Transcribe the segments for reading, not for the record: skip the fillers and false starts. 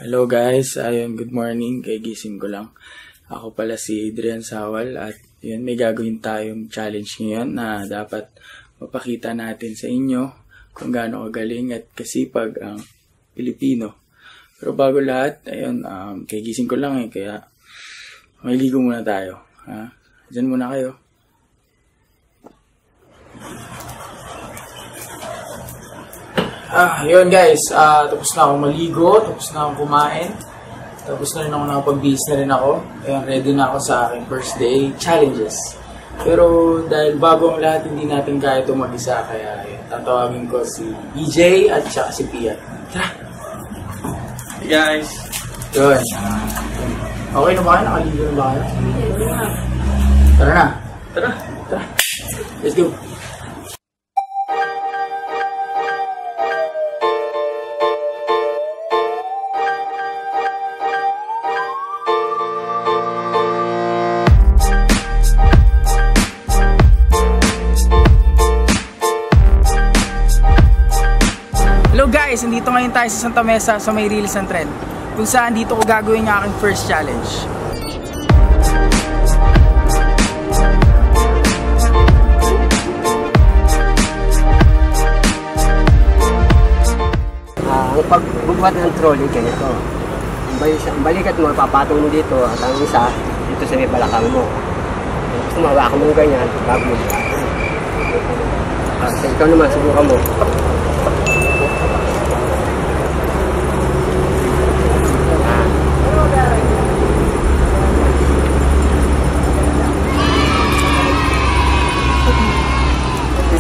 Hello guys, ayun, good morning, gising ko lang. Ako pala si Adrian Sawal at yun, may gagawin tayong challenge ngayon na dapat mapakita natin sa inyo kung gaano kagaling at kasipag ang Pilipino. Pero bago lahat, ayun, gising ko lang kaya maliligo muna tayo. Diyan muna kayo. Yun guys, tapos na akong maligo, tapos na akong kumain, tapos na rin ako nakapag-bihis na rin ako. Ayun, ready na ako sa aking first day challenges. Pero dahil bago ang lahat, hindi natin kaya ito mag-isa, kaya ayun, tatawagin ko si EJ at saka si Pia. Tara! Hey guys! Yun. Okay na ba kayo? Nakaligo na ba kayo? Tara na! Tara! Tara! Let's go! Hello guys, nandito ngayon tayo sa Santa Mesa sa may Riles and Trend, kung saan dito ko gagawin yung aking first challenge. Ang pagbubuhat ng trolley ganito. Ang balikat mo, papatong mo dito at ang isa dito sa may balakang mo. Gusto mo, hawakan mo ganyan, bago mo buhat. So, ikaw naman, subukan mo.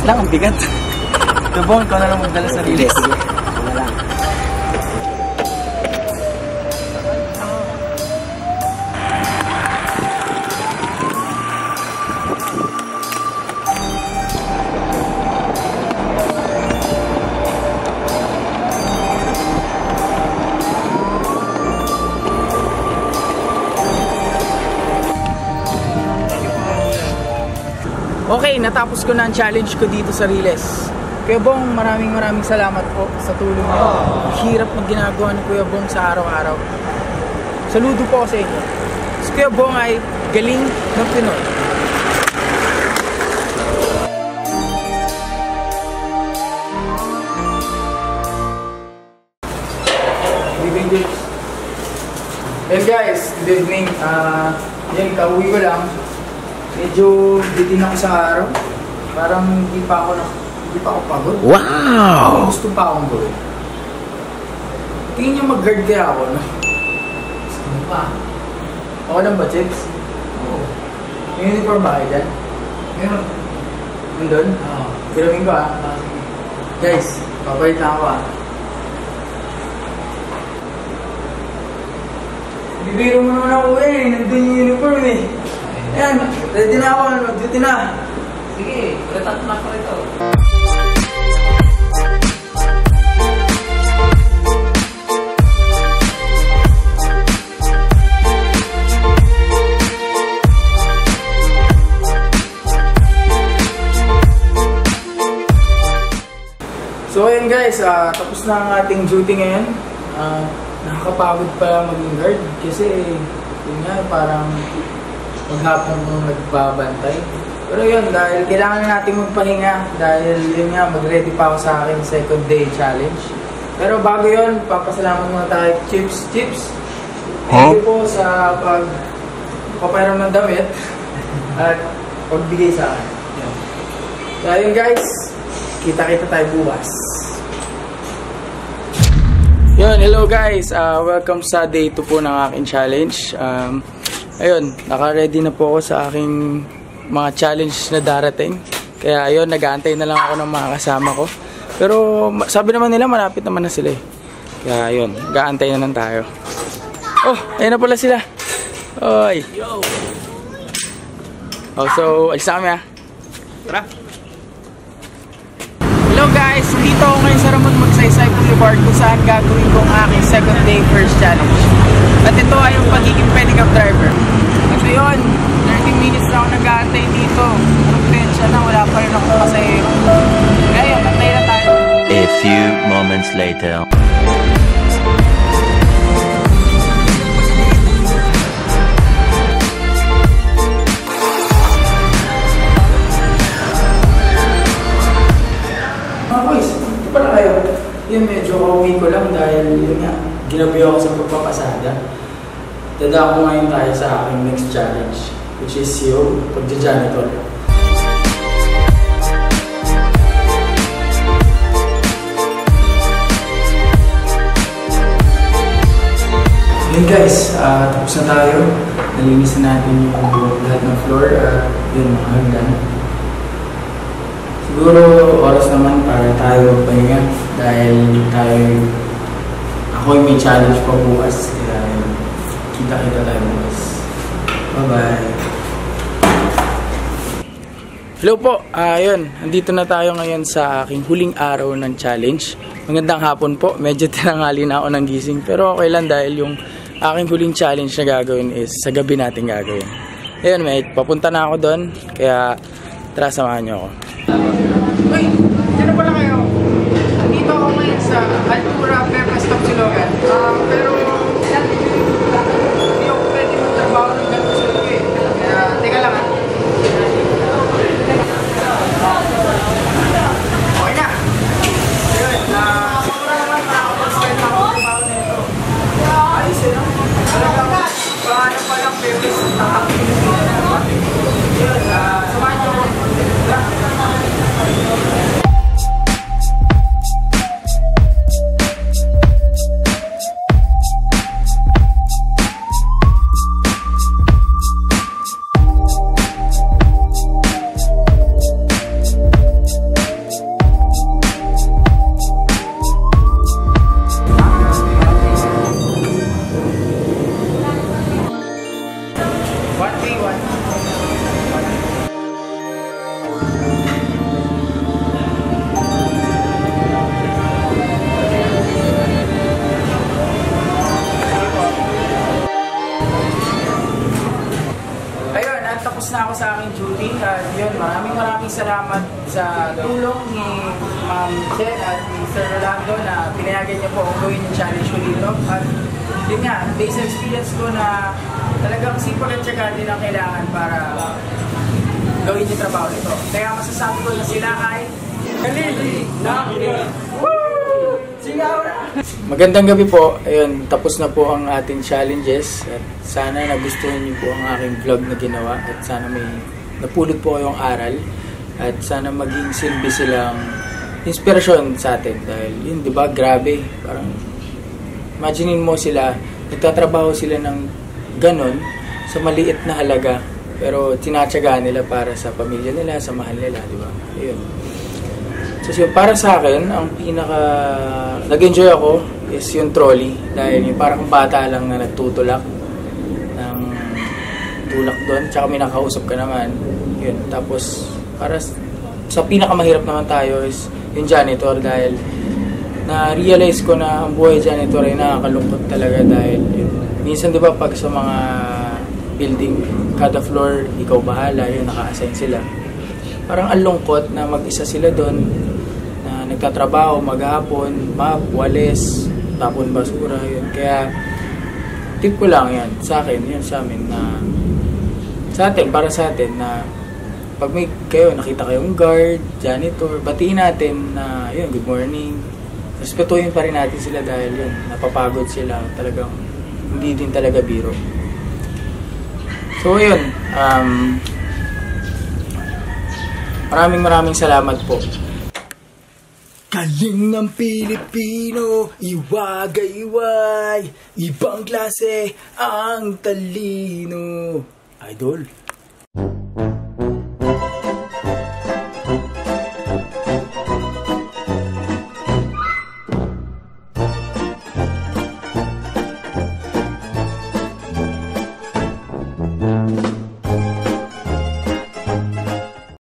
Lang ang bigat. Dabong, ikaw na lang magdala sa Riles. Sige, ano lang. Okay, natapos ko na ang challenge ko dito sa Riles. Kuya Bong, maraming salamat po sa tulong niyo. Hirap na ginagawa ni Kuya Bong sa araw-araw. Saludo po ako sa inyo. Si Kuya Bong ay galing ng Pinoy. Good evening. Hey guys, good evening. Yan, kauwi ko lang. Medyo bitin ako sa araw. Parang hindi pa ako pagod. Wow! Gusto pa akong gawin. Tingin niyo mag-guard kaya ako, no? Gusto pa. Okay lang ba, Chips? Oo. May uniform ba kayo dyan? Meron. Nandun? Oo. Gilawin ko Guys, papayit na ako Bibiro mo naman ako nandun yung uniform Ayan, ready na ako, mag-duty na. Sige, retat na ako ito. So ayan guys, tapos na ang ating duty ngayon. Nakakapagod pala maging guard kasi yun nga, parang maghapon nung nagbabantay. Pero yun, dahil kailangan natin magpahinga, dahil yun nga, mag-ready pa ako sa akin second day challenge. Pero bago yun, papasalamat muna tayo Chips. Thank you po sa pagpapairam ng damit at pagbigay sa akin. Kaya yun guys, kita-kita tayo bukas. Yun, hello guys, welcome sa day 2 po ng aking challenge. Ayun, naka-ready na po ako sa aking mga challenge na darating. Kaya ayun, nag-aantay na lang ako ng mga kasama ko. Pero sabi naman nila, malapit naman na sila Kaya ayun, nag-aantay na lang tayo. Oh, ayun na pala sila. Oy. Oh, so, alis na kami Tara. Hello guys, dito ako ngayon sa Ramon Magsaysay Boulevard kung saan gagawin ko ang aking second day first challenge. At ito ay yung pagiging pedicab driver. Ito yun, 30 minutes na ako nag-aantay dito. Propensya na, wala pa rin ako pasahero. Kaya, pantay na tayo. A few moments later. kakauwi ko lang dahil yun nga, ginabi ako sa pagpapasada. Dadako ngayon tayo sa aking next challenge, which is yung pagja-janitor. Yun guys, tapos na tayo. Nalinis na natin yung lahat ng floor at yun, mga hagdan. Siguro oras naman para tayo magpahinga dahil ako may challenge pa bukas. Kaya kita-kita tayo bukas. Bye-bye! Hello po, ayun, andito na tayo ngayon sa aking huling araw ng challenge. Magandang hapon po, medyo tinanghali na ako ng gising pero okay lang dahil yung aking huling challenge na gagawin is sa gabi natin gagawin. Ayun, papunta na ako doon, kaya tara samahan niyo ako. Uy, dyan na pala kayo. Dito ako ngayon sa Altura Pepa Stop Silogan. Pero hindi ako pwede magtrabaho ng ganito sa lugi. Kaya teka lang ha. Okay na. Ayun, mura naman makakapag-spend ako ng trabaho na ito. Ayos eh, no? Talagang paano palang pepes tatakilin dito na naman. Ayun, samahan niyo ako. Tapos na ako sa aking duty at yun, maraming salamat sa tulong ni Ma'am Che at ni Sir Rolando na pinayagan niya po akong gawin yung challenge ko dito. At yun nga, based on experience ko na talagang sipag at tiyaga din ang kailangan para gawin yung trabaho nito. Kaya masasabi ko na sila ay Kalili Nakin! Magandang gabi po. Ayun, tapos na po ang ating challenges at sana nagustuhan niyo po ang aking vlog na ginawa at sana may napulot po kayong aral at sana maging silbi silang inspirasyon sa atin dahil yun, di ba, grabe, parang imaginein mo sila, nagtatrabaho sila ng ganon sa maliit na halaga pero tinatsagaan nila para sa pamilya nila, sa mahal nila, di ba? Ayun. So, para sa akin, ang pinaka nag-enjoy ako is yung trolley dahil yung parang bata lang na nagtutulak ng tulak doon, tsaka may nakausap ka naman. Yun. Tapos, para sa pinakamahirap naman tayo is yung janitor dahil na-realize ko na ang buhay janitor ay nakakalungkot talaga dahil yun. Minsan, di ba, pag sa mga building, kada floor, ikaw bahala, yun, naka-assign sila. Parang ang lungkot na mag-isa sila doon na nagtatrabaho, maghapon, map, walis, tapon basura, yun. Kaya, tip ko lang yan, sa akin, yun sa amin na, sa atin, para sa atin na, pag may kayo, nakita kayong guard, janitor, batiin natin na, yun, good morning. Respetuhin pa rin natin sila dahil yun, napapagod sila, talagang, hindi din talaga biro. So, yun, maraming salamat po. Galing ng Pilipino, iwagayway, ibang klase ang talino. Idol.